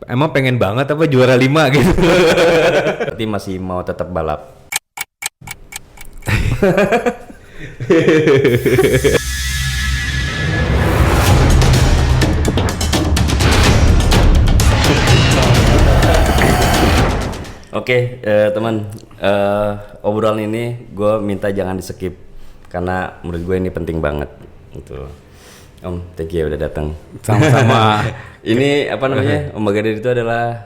Emang pengen banget apa juara 5 gitu? Berarti masih mau tetap balap. Oke, teman, obrolan ini gue minta jangan di skip karena menurut gue ini penting banget. Gitu. Om, thank you udah datang. Sama-sama. Ini apa namanya? Om Bagadir itu adalah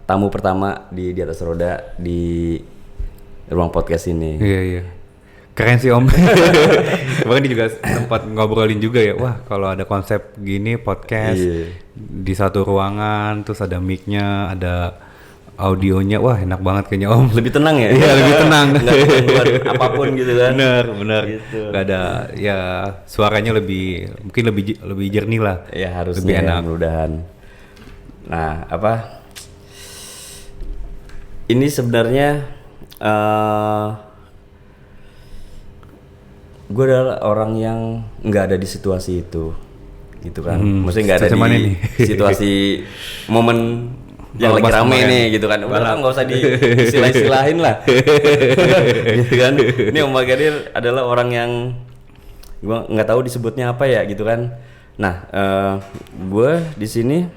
tamu pertama di atas roda di ruang podcast ini. Iya. Keren sih Om. Bahkan dia juga sempat ngobrolin juga ya. Wah, kalau ada konsep gini podcast di satu ruangan, terus ada mic-nya, ada audionya, wah enak banget kayaknya Om. Lebih tenang ya? Iya, lebih tenang. Nggak keluar apapun gitu kan? Bener. Gitu. Gak ada, ya suaranya mungkin lebih jernih lah. Ya harusnya lebih enak. Mudah-mudahan. Nah, apa? Ini sebenarnya gue adalah orang yang nggak ada di situasi itu, gitu kan? Maksudnya nggak ada di situasi momen yang lagi rame nih, gitu kan? Udah nggak usah disilah-silahin lah, gitu kan? Ini Om Bagadir adalah orang yang gue nggak tahu disebutnya apa ya, gitu kan? Nah, gue di sini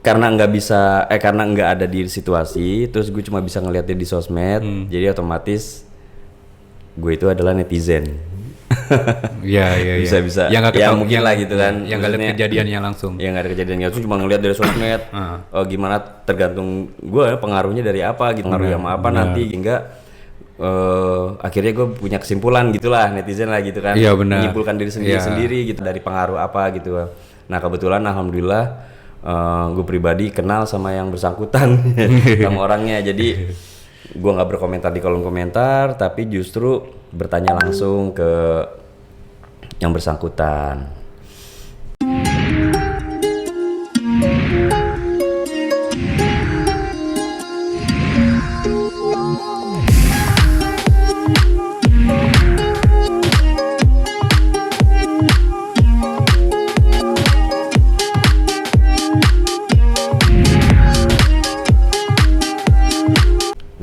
karena nggak ada di situasi, terus gue cuma bisa ngeliatnya di sosmed, jadi otomatis gue itu adalah netizen. Iya. Bisa. Yang ya mungkin lah gitu kan. Yang nggak ada kejadiannya langsung. Yang nggak ada kejadiannya langsung, cuma ngeliat dari sosmed. Oh gimana, tergantung gue pengaruhnya dari apa gitu, pengaruh sama apa nanti hingga akhirnya gue punya kesimpulan gitulah, netizen lah gitu kan. Iya benar. Menyimpulkan diri sendiri gitu dari pengaruh apa gitu. Nah kebetulan alhamdulillah gue pribadi kenal sama yang bersangkutan sama orangnya, jadi gue nggak berkomentar di kolom komentar, tapi justru bertanya langsung ke yang bersangkutan.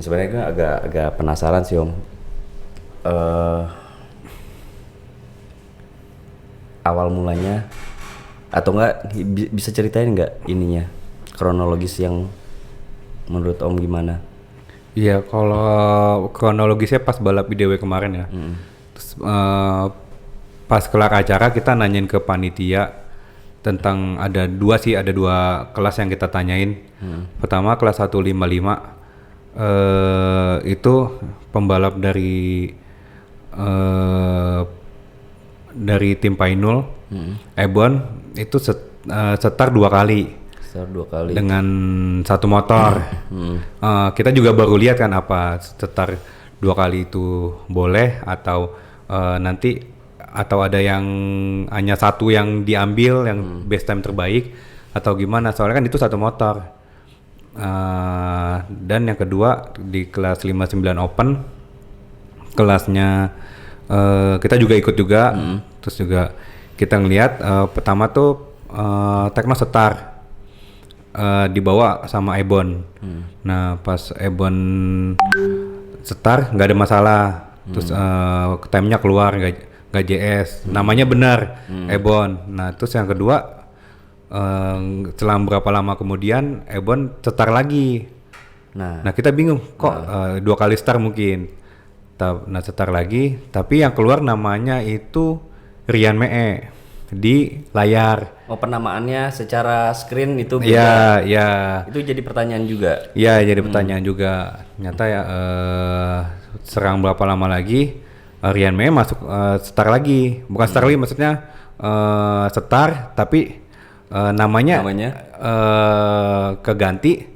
Sebenarnya gue agak penasaran sih Om. Awal mulanya atau enggak bisa ceritain nggak ininya, kronologis yang menurut Om gimana? Iya, kalau kronologisnya pas balap IDW kemarin ya. Terus, pas kelar acara kita nanyain ke panitia tentang ada dua kelas yang kita tanyain. Pertama kelas 155. Itu pembalap dari tim Painul, Ebon itu setar 2 kali. Setar 2 kali. Dengan satu motor. Kita juga baru lihat kan apa setar 2 kali itu boleh atau nanti atau ada yang hanya satu yang diambil yang best time terbaik atau gimana, soalnya kan itu satu motor. Dan yang kedua di kelas 59 Open, kelasnya kita juga ikut juga. Terus juga kita ngelihat pertama tuh Tekno setar dibawa sama Ebon. Nah pas Ebon setar nggak ada masalah, terus time-nya keluar nggak JS, namanya benar Ebon. Nah terus yang kedua selang berapa lama kemudian Ebon setar lagi. Nah kita bingung kok 2 kali star mungkin. Nah setar lagi, tapi yang keluar namanya itu Rian Mee di layar. Oh penamaannya secara screen itu beda. Iya. Itu jadi pertanyaan juga. Iya jadi pertanyaan juga. Nyata ya serang berapa lama lagi Rian Mee masuk setar lagi. Bukan setar lagi, maksudnya setar tapi namanya keganti,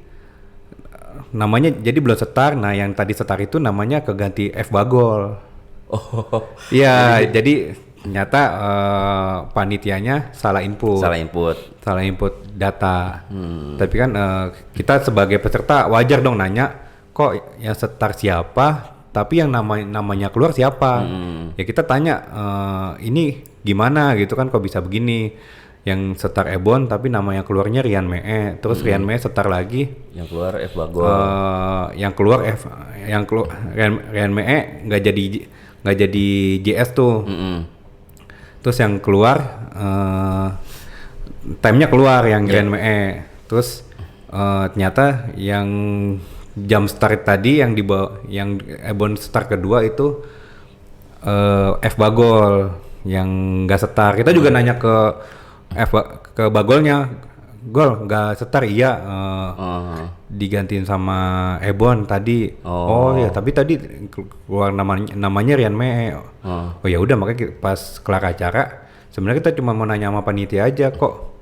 namanya jadi belum setar. Nah yang tadi setar itu namanya keganti F Bagol. Oh iya, jadi ternyata panitianya salah input data. Tapi kan kita sebagai peserta wajar dong nanya, kok yang setar siapa tapi yang namanya keluar siapa. Ya kita tanya ini gimana gitu kan, kok bisa begini. yang setar Ebon tapi nama yang keluarnya Rian Mee, terus Rian Mee setar lagi Yang keluar F Bagol. yang keluar Rian Mee nggak jadi JS tuh. Terus yang keluar time-nya keluar yang Rian Mee. Terus ternyata yang jam start tadi yang yang Ebon start kedua itu F Bagol yang nggak setar. Kita juga nanya ke Bagolnya, Gol nggak setar, iya digantiin sama Ebon tadi. Oh ya, tapi tadi keluar namanya Rian Mee. Oh ya udah, makanya pas kelar acara sebenarnya kita cuma mau nanya sama panitia aja, kok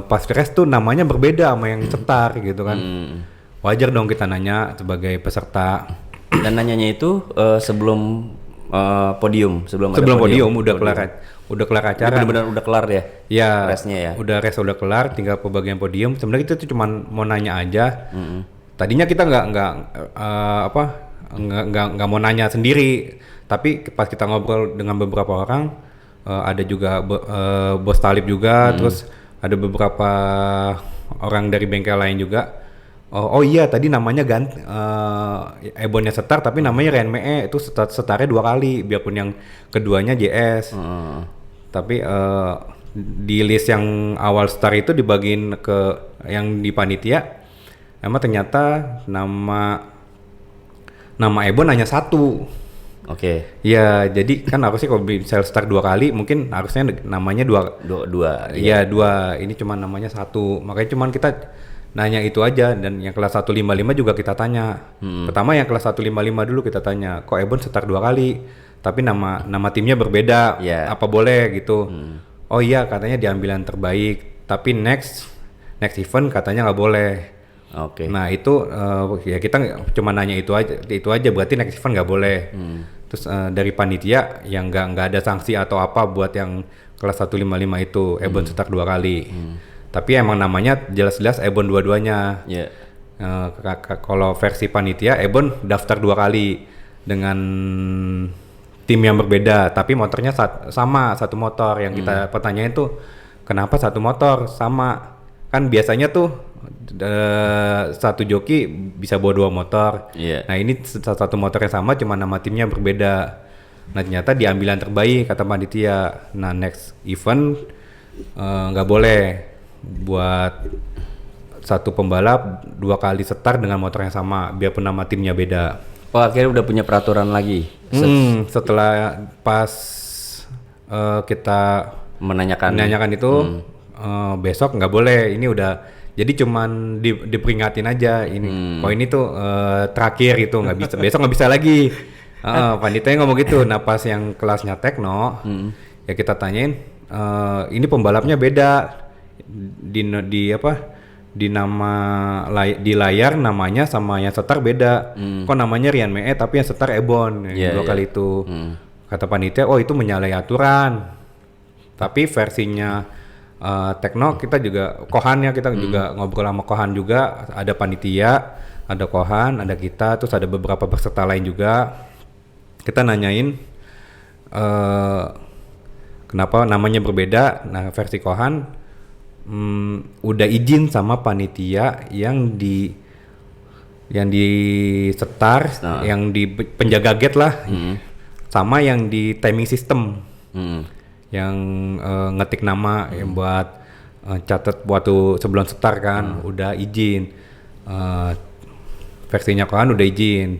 pas rest tuh namanya berbeda sama yang setar gitu kan. Wajar dong kita nanya sebagai peserta. Dan nanyanya itu sebelum podium, sebelum podium udah kelar acara. Benar-benar udah kelar ya? Ya, restnya ya? Udah kelar, tinggal pembagian podium. Sebenarnya kita tuh cuma mau nanya aja. Tadinya kita nggak mau nanya sendiri, tapi pas kita ngobrol dengan beberapa orang, ada juga Bos Talib juga, terus ada beberapa orang dari bengkel lain juga. Oh iya, tadi namanya ganti, Ebonnya setar tapi namanya Rian Mee, itu setarnya 2 kali, biarpun yang keduanya JS. Tapi di list yang awal setar itu dibagiin ke yang di panitia, emang ternyata nama Ebon hanya 1. Oke. Ya, jadi kan harusnya kalau bisa start 2 kali, mungkin harusnya namanya 2. Iya, 2. Ini cuma namanya 1. Makanya cuman kita nanya itu aja, dan yang kelas 155 juga kita tanya. Pertama yang kelas 155 dulu kita tanya, kok Ebon start 2 kali, tapi nama timnya berbeda. Apa boleh gitu? Oh iya, katanya diambil yang terbaik, tapi next event katanya nggak boleh. Oke. Nah itu ya kita cuma nanya itu aja, berarti next event nggak boleh. Terus dari panitia yang nggak ada sanksi atau apa buat yang kelas 155 itu Ebon start 2 kali. Tapi emang namanya jelas-jelas Ebon dua-duanya. Kalau versi panitia Ebon daftar 2 kali dengan tim yang berbeda, tapi motornya sama, 1 motor. Yang kita pertanyain tuh kenapa 1 motor sama? Kan biasanya tuh 1 joki bisa bawa 2 motor. Nah ini 1 motor yang sama, cuma nama timnya berbeda. Nah ternyata diambil yang terbaik kata panitia. Nah next event nggak boleh buat 1 pembalap 2 kali setar dengan motor yang sama, biarpun nama timnya beda. Oh, akhirnya udah punya peraturan lagi. Setelah pas kita menanyakan itu, besok nggak boleh. Ini udah, jadi cuman diperingatin aja ini. Kok ini tuh terakhir itu, nggak bisa, besok nggak bisa lagi. Panitia ngomong gitu. Nah pas yang kelasnya tekno, ya kita tanyain, ini pembalapnya beda. Di layar namanya sama yang setar beda. Kok namanya Rian Mee tapi yang setar Ebon yang 2 kali itu. Kata panitia, oh itu menyalahi aturan. Tapi versinya Tekno kita juga Kohan ya, kita juga ngobrol sama Kohan juga, ada panitia, ada Kohan, ada kita, terus ada beberapa peserta lain juga. Kita nanyain kenapa namanya berbeda. Nah versi Kohan udah izin sama panitia yang di setar, yang di penjaga gate lah, sama yang di timing system, yang ngetik nama, yang buat catat waktu sebelum setar kan, udah izin. Versinya kan udah izin.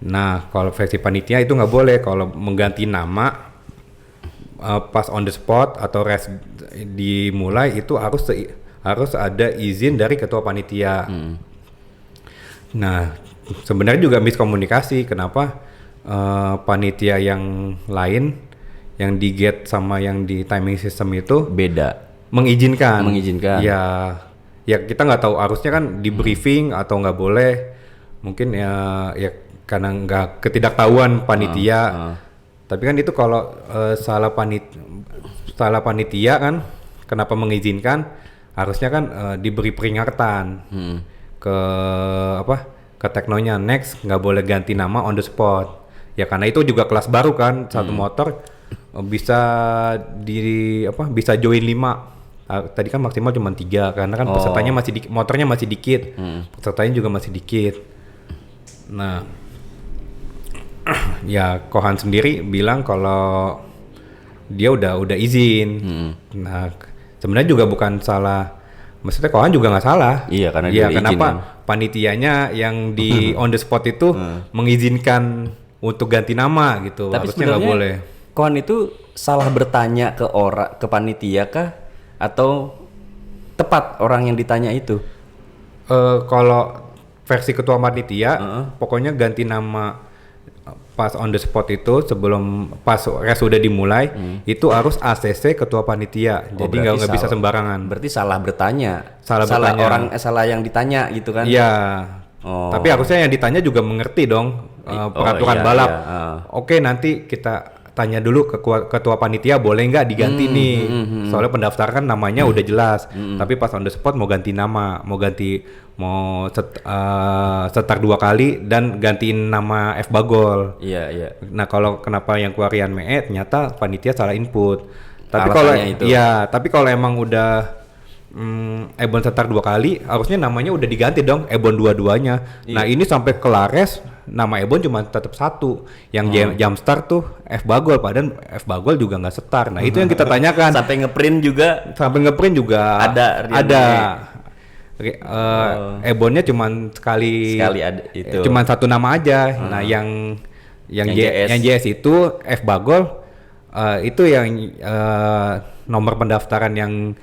Nah kalau versi panitia itu nggak boleh. Kalau mengganti nama pas on the spot atau race dimulai itu harus ada izin dari ketua panitia. Nah sebenarnya juga miskomunikasi, kenapa panitia yang lain yang di gate sama yang di timing system itu beda, mengizinkan. Ya kita nggak tahu, harusnya kan di briefing atau nggak boleh, mungkin ya karena nggak ketidaktahuan panitia. Tapi kan itu kalau salah panitia kan, kenapa mengizinkan? Harusnya kan diberi peringatan ke teknonya, next nggak boleh ganti nama on the spot. Ya karena itu juga kelas baru kan, 1 motor bisa bisa join 5. Tadi kan maksimal cuma 3 karena kan pesertanya masih motornya masih dikit. Pesertanya juga masih dikit. Nah, ya Kohan sendiri bilang kalau dia udah izin. Nah, sebenarnya juga bukan salah. Maksudnya Kohan juga nggak salah. Iya, karena dia kenapa izin, panitianya yang di on the spot itu mengizinkan untuk ganti nama gitu. Tapi harusnya nggak boleh. Kohan itu salah bertanya ke panitia kah atau tepat orang yang ditanya itu? Kalau versi ketua panitia, pokoknya ganti nama pas on the spot itu sebelum pas race udah dimulai itu harus ACC ketua panitia. Jadi nggak bisa sembarangan. Berarti salah bertanya. Salah salah yang ditanya gitu kan? Iya. Tapi harusnya yang ditanya juga mengerti dong peraturan balap. Iya. Oke, nanti kita tanya dulu ke ketua panitia boleh nggak diganti nih. Soalnya pendaftaran namanya udah jelas. Tapi pas on the spot mau ganti nama, mau setar 2 kali dan gantiin nama F Bagol. Iya. Nah, kalau kenapa yang keluar Rian Mee ternyata panitia salah input. Tapi kalau emang udah Ebon setar 2 kali, harusnya namanya udah diganti dong, Ebon dua-duanya. Iya. Nah, ini sampai kelares nama Ebon cuma tetap 1. Yang Jamstar tuh F Bagol, padahal F Bagol juga nggak setar. Nah, itu yang kita tanyakan. Sampai ngeprint juga ada. Ebonnya cuma sekali ada itu. Cuma 1 nama aja. Nah, yang JS itu F Bagol itu yang nomor pendaftaran yang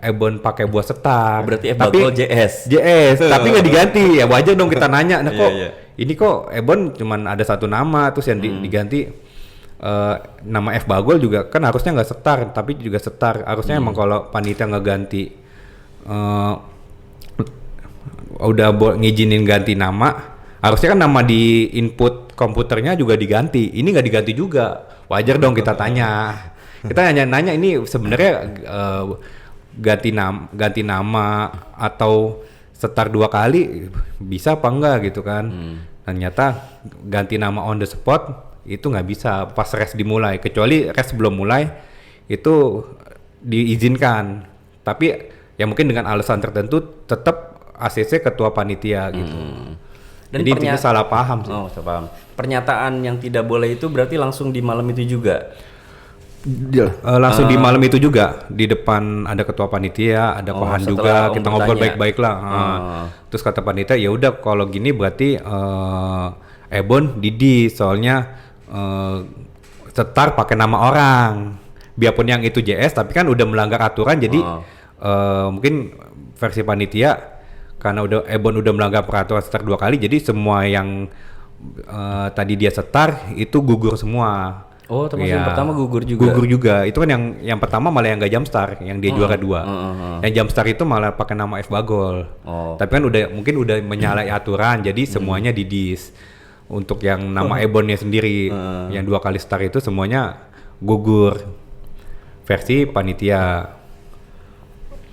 Ebon pakai buat setar. Berarti F Bagol JS, tapi nggak diganti. Ya wajar dong kita nanya. Nah, kok ini kok Ebon cuman ada 1 nama terus yang diganti nama F Bagol juga kan harusnya nggak setar, tapi juga setar. Harusnya emang kalau panitia nggak ganti udah ngizinin ganti nama, harusnya kan nama di input komputernya juga diganti. Ini nggak diganti juga. Wajar dong kita tanya. Kita nanya ini sebenarnya ganti nama atau setar 2 kali bisa apa enggak gitu kan. Ternyata ganti nama on the spot itu nggak bisa pas race dimulai, kecuali race belum mulai itu diizinkan, tapi ya mungkin dengan alasan tertentu tetap ACC ketua panitia gitu. Dan jadi intinya salah paham sih. Salah paham. Pernyataan yang tidak boleh itu berarti langsung di malam itu juga. Langsung di malam itu juga di depan ada ketua panitia, ada Kohan juga, kita ngobrol baik-baik lah. Terus kata panitia ya udah kalau gini berarti Ebon Didi soalnya setar pakai nama orang, biarpun yang itu JS tapi kan udah melanggar aturan. Jadi mungkin versi panitia karena Ebon udah melanggar peraturan setar 2 kali, jadi semua yang tadi dia setar itu gugur semua. Oh, termasuk yang pertama gugur juga. Gugur juga. Itu kan yang pertama malah yang gak Jamstar, yang dia juara 2. Yang Jamstar itu malah pakai nama F Bagol. Tapi kan mungkin udah menyalahi aturan, jadi semuanya didis. Untuk yang nama Ebonnya sendiri, yang 2 kali star itu semuanya gugur. Versi panitia.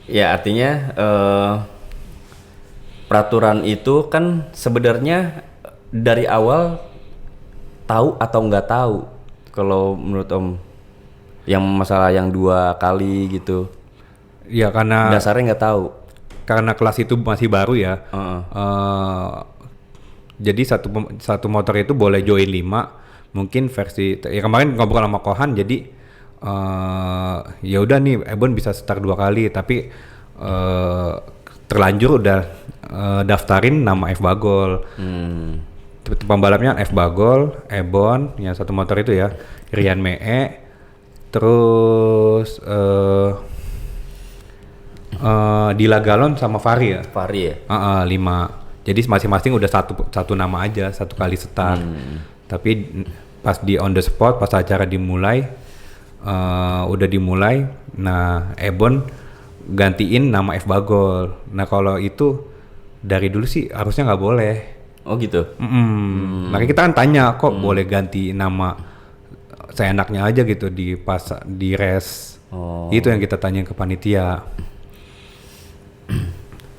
Ya artinya peraturan itu kan sebenarnya dari awal tahu atau nggak tahu. Kalau menurut Om, yang masalah yang 2 kali gitu, ya karena dasarnya nggak tahu. Karena kelas itu masih baru ya. Jadi satu motor itu boleh join 5. Mungkin versi ya kemarin ngobrol sama Kohan, jadi ya udah nih Ebon bisa start 2 kali, tapi terlanjur udah daftarin nama F Bagol. Pembalapnya F Bagol, Ebon, yang satu motor itu ya, Rian Mee, terus Dila Galon sama Fahri ya. 5. Jadi masing-masing udah satu nama aja, 1 kali start. Tapi pas di on the spot, pas acara dimulai, udah dimulai, nah Ebon gantiin nama F Bagol. Nah kalau itu dari dulu sih harusnya nggak boleh. Oh gitu. Makanya kita kan tanya kok boleh ganti nama seenaknya aja gitu di race. Itu yang kita tanya ke panitia.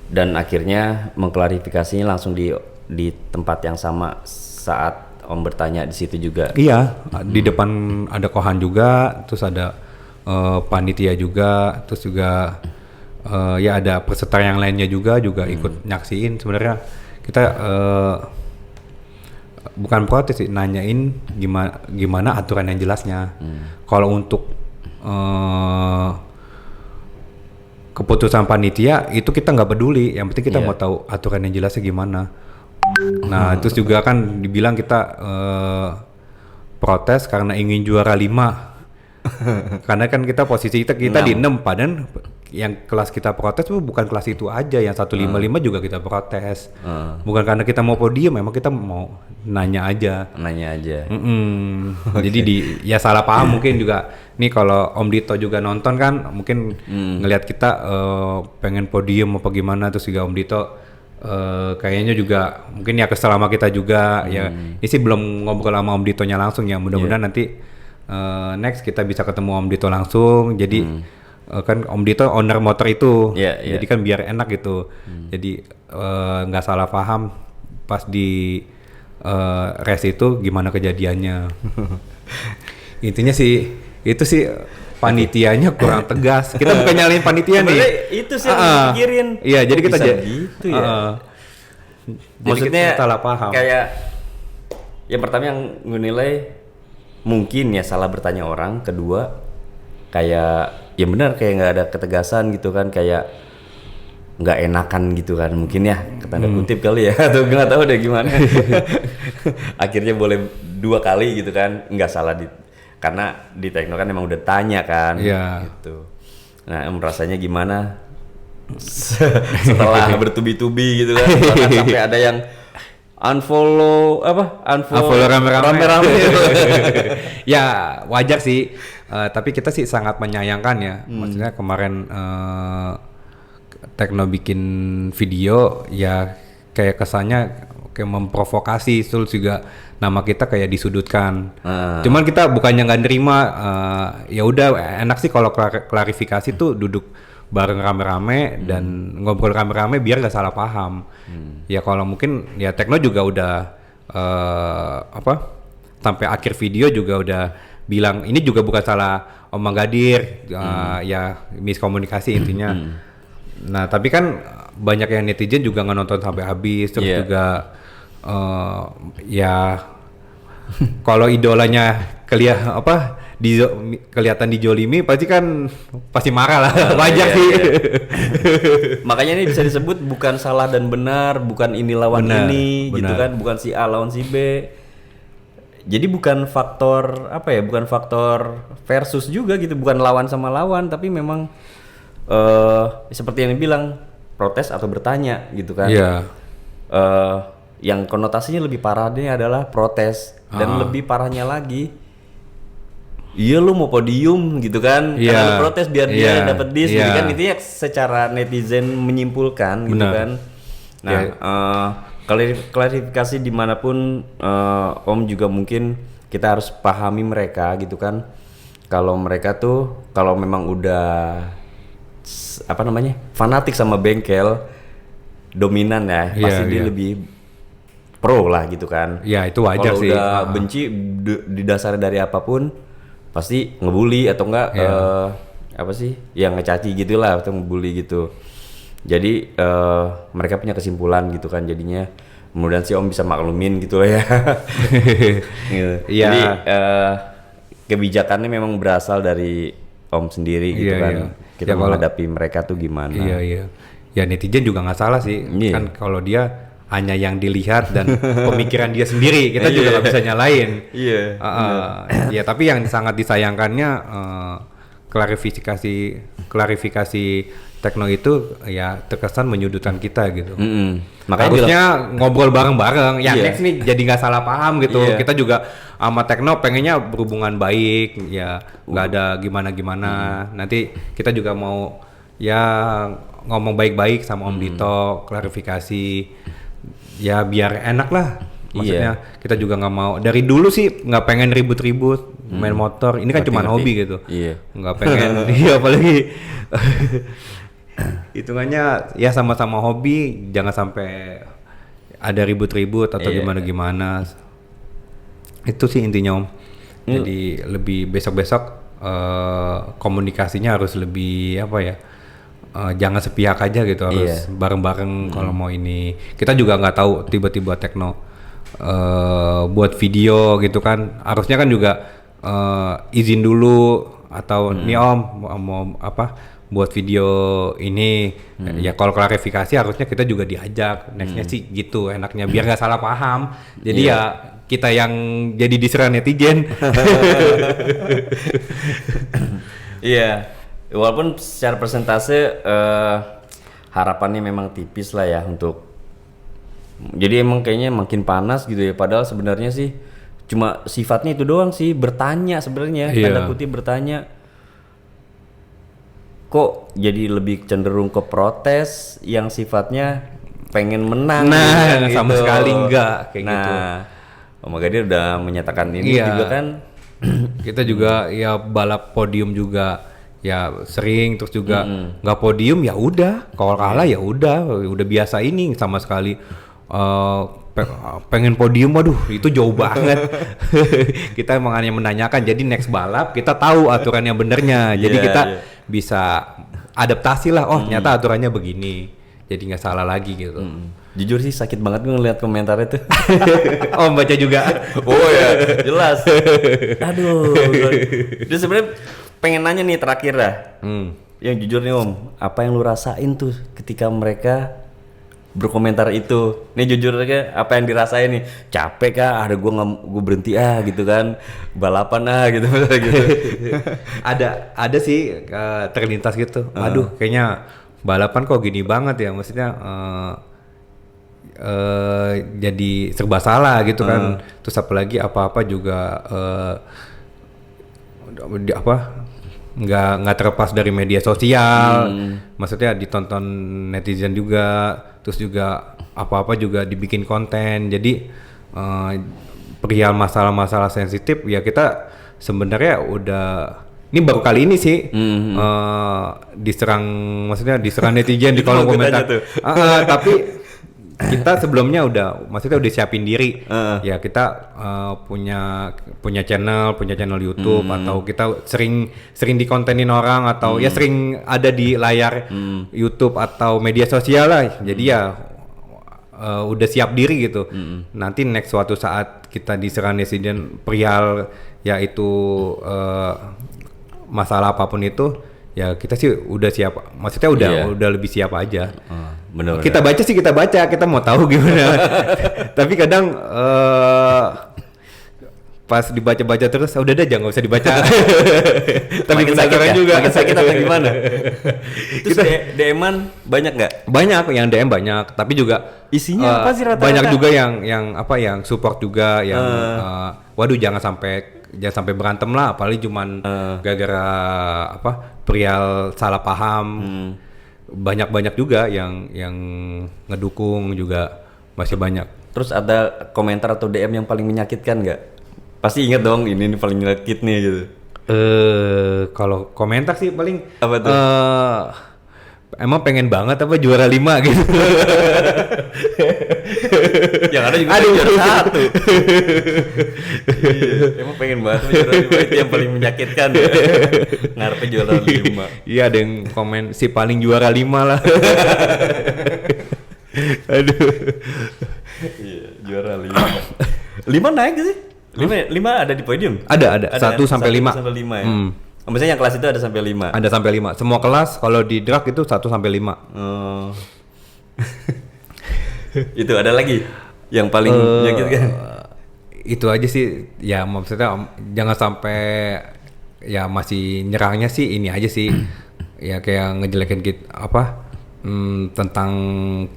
Dan akhirnya mengklarifikasinya langsung di tempat yang sama saat Om bertanya di situ juga. Iya, di depan ada Kohan juga, terus ada panitia juga, terus juga ya ada peserta yang lainnya juga ikut nyaksiin. Sebenarnya kita bukan protes sih, nanyain gimana aturan yang jelasnya. Kalau untuk keputusan panitia itu kita nggak peduli, yang penting kita mau tahu aturan yang jelasnya gimana. Nah terus juga kan dibilang kita protes karena ingin juara 5. Karena kan kita posisi kita di 6, padahal yang kelas kita protes itu bukan kelas itu aja, yang 155 juga kita protes. Bukan karena kita mau podium, memang kita mau nanya aja. Jadi ya salah paham mungkin juga. Nih kalau Om Dito juga nonton kan, mungkin ngelihat kita pengen podium apa gimana, terus juga Om Dito kayaknya juga mungkin ya kesel sama kita juga. Ya ini sih belum ngobrol sama Om Ditonya langsung ya, mudah-mudahan nanti next kita bisa ketemu Om Dito langsung. Jadi kan Om Dito owner motor itu, jadi kan biar enak gitu. Jadi nggak salah paham pas di race itu gimana kejadiannya. Intinya sih itu sih panitianya kurang tegas. Kita bukan nyalain panitia nih. Itu sih yang pikirin. Iya, jadi kita gitu ya. Maksudnya salah paham. Kayak yang pertama yang nilai mungkin ya salah bertanya orang, kedua kayak ya benar kayak nggak ada ketegasan gitu kan, kayak nggak enakan gitu kan mungkin ya, tanda kutip kali ya, atau nggak tahu deh gimana. Akhirnya boleh 2 kali gitu kan, nggak salah karena di Tekno kan emang udah tanya kan, gitu. Nah rasanya gimana setelah bertubi-tubi gitu kan, bahkan sampai ada yang unfollow rame-rame. Ya wajar sih, tapi kita sih sangat menyayangkan ya. Maksudnya kemarin Tekno bikin video ya kayak kesannya kayak memprovokasi, terus juga nama kita kayak disudutkan. Cuman kita bukannya nggak nerima, ya udah enak sih kalau klarifikasi tuh duduk bareng rame-rame dan ngobrol rame-rame biar gak salah paham. Ya kalau mungkin ya Tekno juga udah sampai akhir video juga udah bilang ini juga bukan salah Om Manggadir, ya miskomunikasi intinya. Nah tapi kan banyak yang netizen juga nggak nonton sampai habis, terus juga ya kalau idolanya kelihatan dijolimi pasti marah lah. Wajar sih. Makanya ini bisa disebut bukan salah dan benar, bukan ini lawan ini gitu kan, bukan si A lawan si B. Jadi bukan faktor bukan faktor versus juga gitu, bukan lawan sama lawan, tapi memang seperti yang dibilang protes atau bertanya gitu kan. Yang konotasinya lebih parahnya adalah protes, dan lebih parahnya lagi, iya lu mau podium gitu kan, karena lu protes biar dia dapat dis gitu kan, itu ya secara netizen menyimpulkan gitu kan. Nah klarifikasi dimanapun Om juga mungkin kita harus pahami mereka gitu kan, kalau mereka tuh kalau memang udah fanatik sama bengkel dominan ya, pasti dia lebih pro lah gitu kan. Ya itu wajar sih. Kalau udah benci didasari dari apapun pasti ngebully atau enggak yang ngecaci gitulah atau ngebully gitu. Jadi mereka punya kesimpulan gitu kan, jadinya mudah-mudahan si Om bisa maklumin gitu lah ya. Gitu. Jadi kebijakannya memang berasal dari Om sendiri gitu kan. Kita menghadapi mereka tuh gimana. Ya netizen juga nggak salah sih. Kan kalau dia hanya yang dilihat dan pemikiran dia sendiri, kita juga nggak bisa nyalain. Ya tapi yang sangat disayangkannya klarifikasi Tekno itu ya terkesan menyudutkan kita gitu. Makanya harusnya ngobrol bareng-bareng. Ya next nih jadi nggak salah paham gitu. Kita juga sama Tekno pengennya berhubungan baik, ya nggak ada gimana-gimana. Nanti kita juga mau ya ngomong baik-baik sama Om Dito, klarifikasi. Ya biar enak lah, maksudnya kita juga nggak mau, dari dulu sih nggak pengen ribut-ribut main motor, ini kan cuma hobi gitu, nggak pengen. Apalagi hitungannya ya sama-sama hobi, jangan sampai ada ribut-ribut atau gimana-gimana. Itu sih intinya Om. Jadi lebih besok-besok komunikasinya harus lebih apa ya? Jangan sepihak aja gitu, harus bareng-bareng kalau mau ini. Kita juga nggak tahu tiba-tiba Tekno buat video gitu kan, harusnya kan juga izin dulu atau nih Om mau apa buat video ini ya, kalau klarifikasi harusnya kita juga diajak nextnya sih gitu enaknya, biar nggak salah paham. Jadi ya kita yang jadi diserang netizen. Iya, walaupun secara persentase harapannya memang tipis lah ya untuk, jadi emang kayaknya makin panas gitu ya, padahal sebenarnya sih cuma sifatnya itu doang sih, bertanya sebenarnya, tanda kutip bertanya. Kok jadi lebih cenderung ke protes yang sifatnya pengen menang gitu. Gitu. Sama sekali enggak kayak gitu. Om Agadir udah menyatakan ini juga kan. Kita juga ya balap podium juga ya sering, terus juga nggak podium ya udah, kalau kalah ya udah biasa ini sama sekali. Pengen podium, waduh itu jauh banget. Kita emang hanya menanyakan, jadi next balap kita tahu aturan yang benernya, jadi kita bisa adaptasi lah. Oh ternyata aturannya begini, jadi nggak salah lagi gitu. Jujur sih sakit banget gue ngeliat komentar itu. Oh baca juga. Oh ya jelas. Aduh, dia sebenarnya pengen nanya nih terakhir dah. Yang jujur nih Om, apa yang lu rasain tuh ketika mereka berkomentar itu? Nih jujur aja, apa yang dirasain nih? Capek kah? Ada gue berhenti gitu kan, balapan gitu. Ada sih terlintas gitu. Waduh kayaknya balapan kok gini banget ya, maksudnya jadi serba salah gitu kan. Terus apalagi apa-apa juga nggak terlepas dari media sosial. Maksudnya ditonton netizen juga, terus juga apa-apa juga dibikin konten. Jadi perihal masalah-masalah sensitif ya kita sebenarnya udah, ini baru kali ini sih diserang netizen di kolom komentar. Tapi kita sebelumnya udah siapin diri. Ya kita punya channel YouTube, atau kita sering dikontenin orang, atau ya sering ada di layar YouTube atau media sosial lah. Jadi ya udah siap diri gitu. Nanti next suatu saat kita diserang netizen perihal yaitu masalah apapun itu, ya kita sih udah siap, maksudnya udah lebih siap aja. Bener. Kita baca, kita mau tahu gimana. Tapi kadang pas dibaca terus udah deh, jangan usah dibaca. Tapi makin sakit juga. Makin sakit apa gimana? Itu DM-an banyak nggak? Banyak yang DM banyak, tapi juga isinya apa sih rata-rata? Banyak juga yang support juga, yang waduh jangan sampai berantem lah, apalagi cuman gara-gara perihal salah paham. Banyak juga yang ngedukung juga, masih banyak. Terus ada komentar atau DM yang paling menyakitkan nggak? Pasti inget dong, ini paling menyakit nih gitu. Kalau komentar sih paling apa tuh? Emang pengen banget apa juara 5 gitu. Yang ada juga juara 1. Iya, emang pengen banget juara 5, itu yang paling menyakitkan ya. Ngarepnya juara 5. Iya, ada yang komen si paling juara 5 lah. Aduh. Iya, juara 5. 5 naik sih? 5 ada di podium? Ada 1 sampai 5. 1 sampai 5 ya. Misalnya yang kelas itu ada sampai 5. Ada sampai 5. Semua kelas kalau di drag itu 1 sampai 5. Itu ada lagi yang paling menyakitkan. Itu aja sih. Ya maksudnya jangan sampai ya masih nyerangnya sih ini aja sih. Ya kayak ngejelekin kita tentang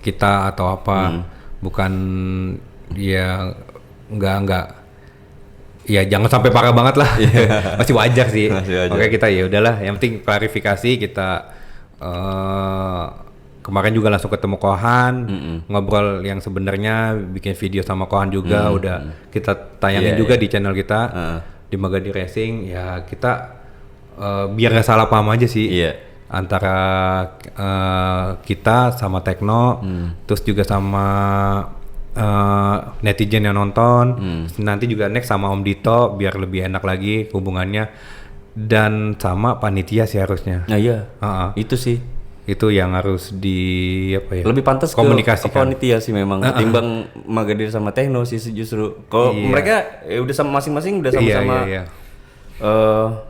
kita atau apa. Bukan ya enggak. Ya jangan sampai parah banget lah. Masih wajar sih. Oke, kita ya udahlah, yang penting klarifikasi. Kita kemarin juga langsung ketemu Kohan, ngobrol yang sebenarnya, bikin video sama Kohan juga, udah kita tayangin juga di channel kita di Magadir Racing. Ya kita biar nggak salah paham aja sih antara kita sama Tekno, terus juga sama netizen yang nonton. Nanti juga next sama Om Dito biar lebih enak lagi hubungannya, dan sama panitia sih harusnya. Nah iya, itu sih. Itu yang harus di apa ya? Lebih pantas komunikasi ke panitia sih memang ketimbang Magadir sama Tekno sih justru. Kalau mereka udah sama masing-masing udah sama-sama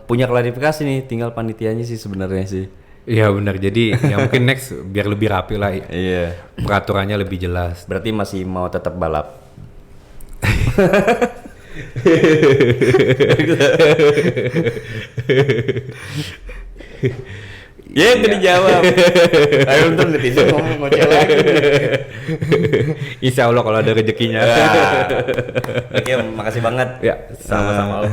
punya klarifikasi nih, tinggal panitianya sih sebenarnya sih. Iya benar. Jadi ya mungkin next biar lebih rapi lah. Iya. Peraturannya lebih jelas. Berarti masih mau tetap balap. Ya itu dijawab. Ayo nonton netizen ngomong ngoceh lagi. Insya Allah kalau ada rezekinya. Oke, makasih banget. Ya, Sama-sama.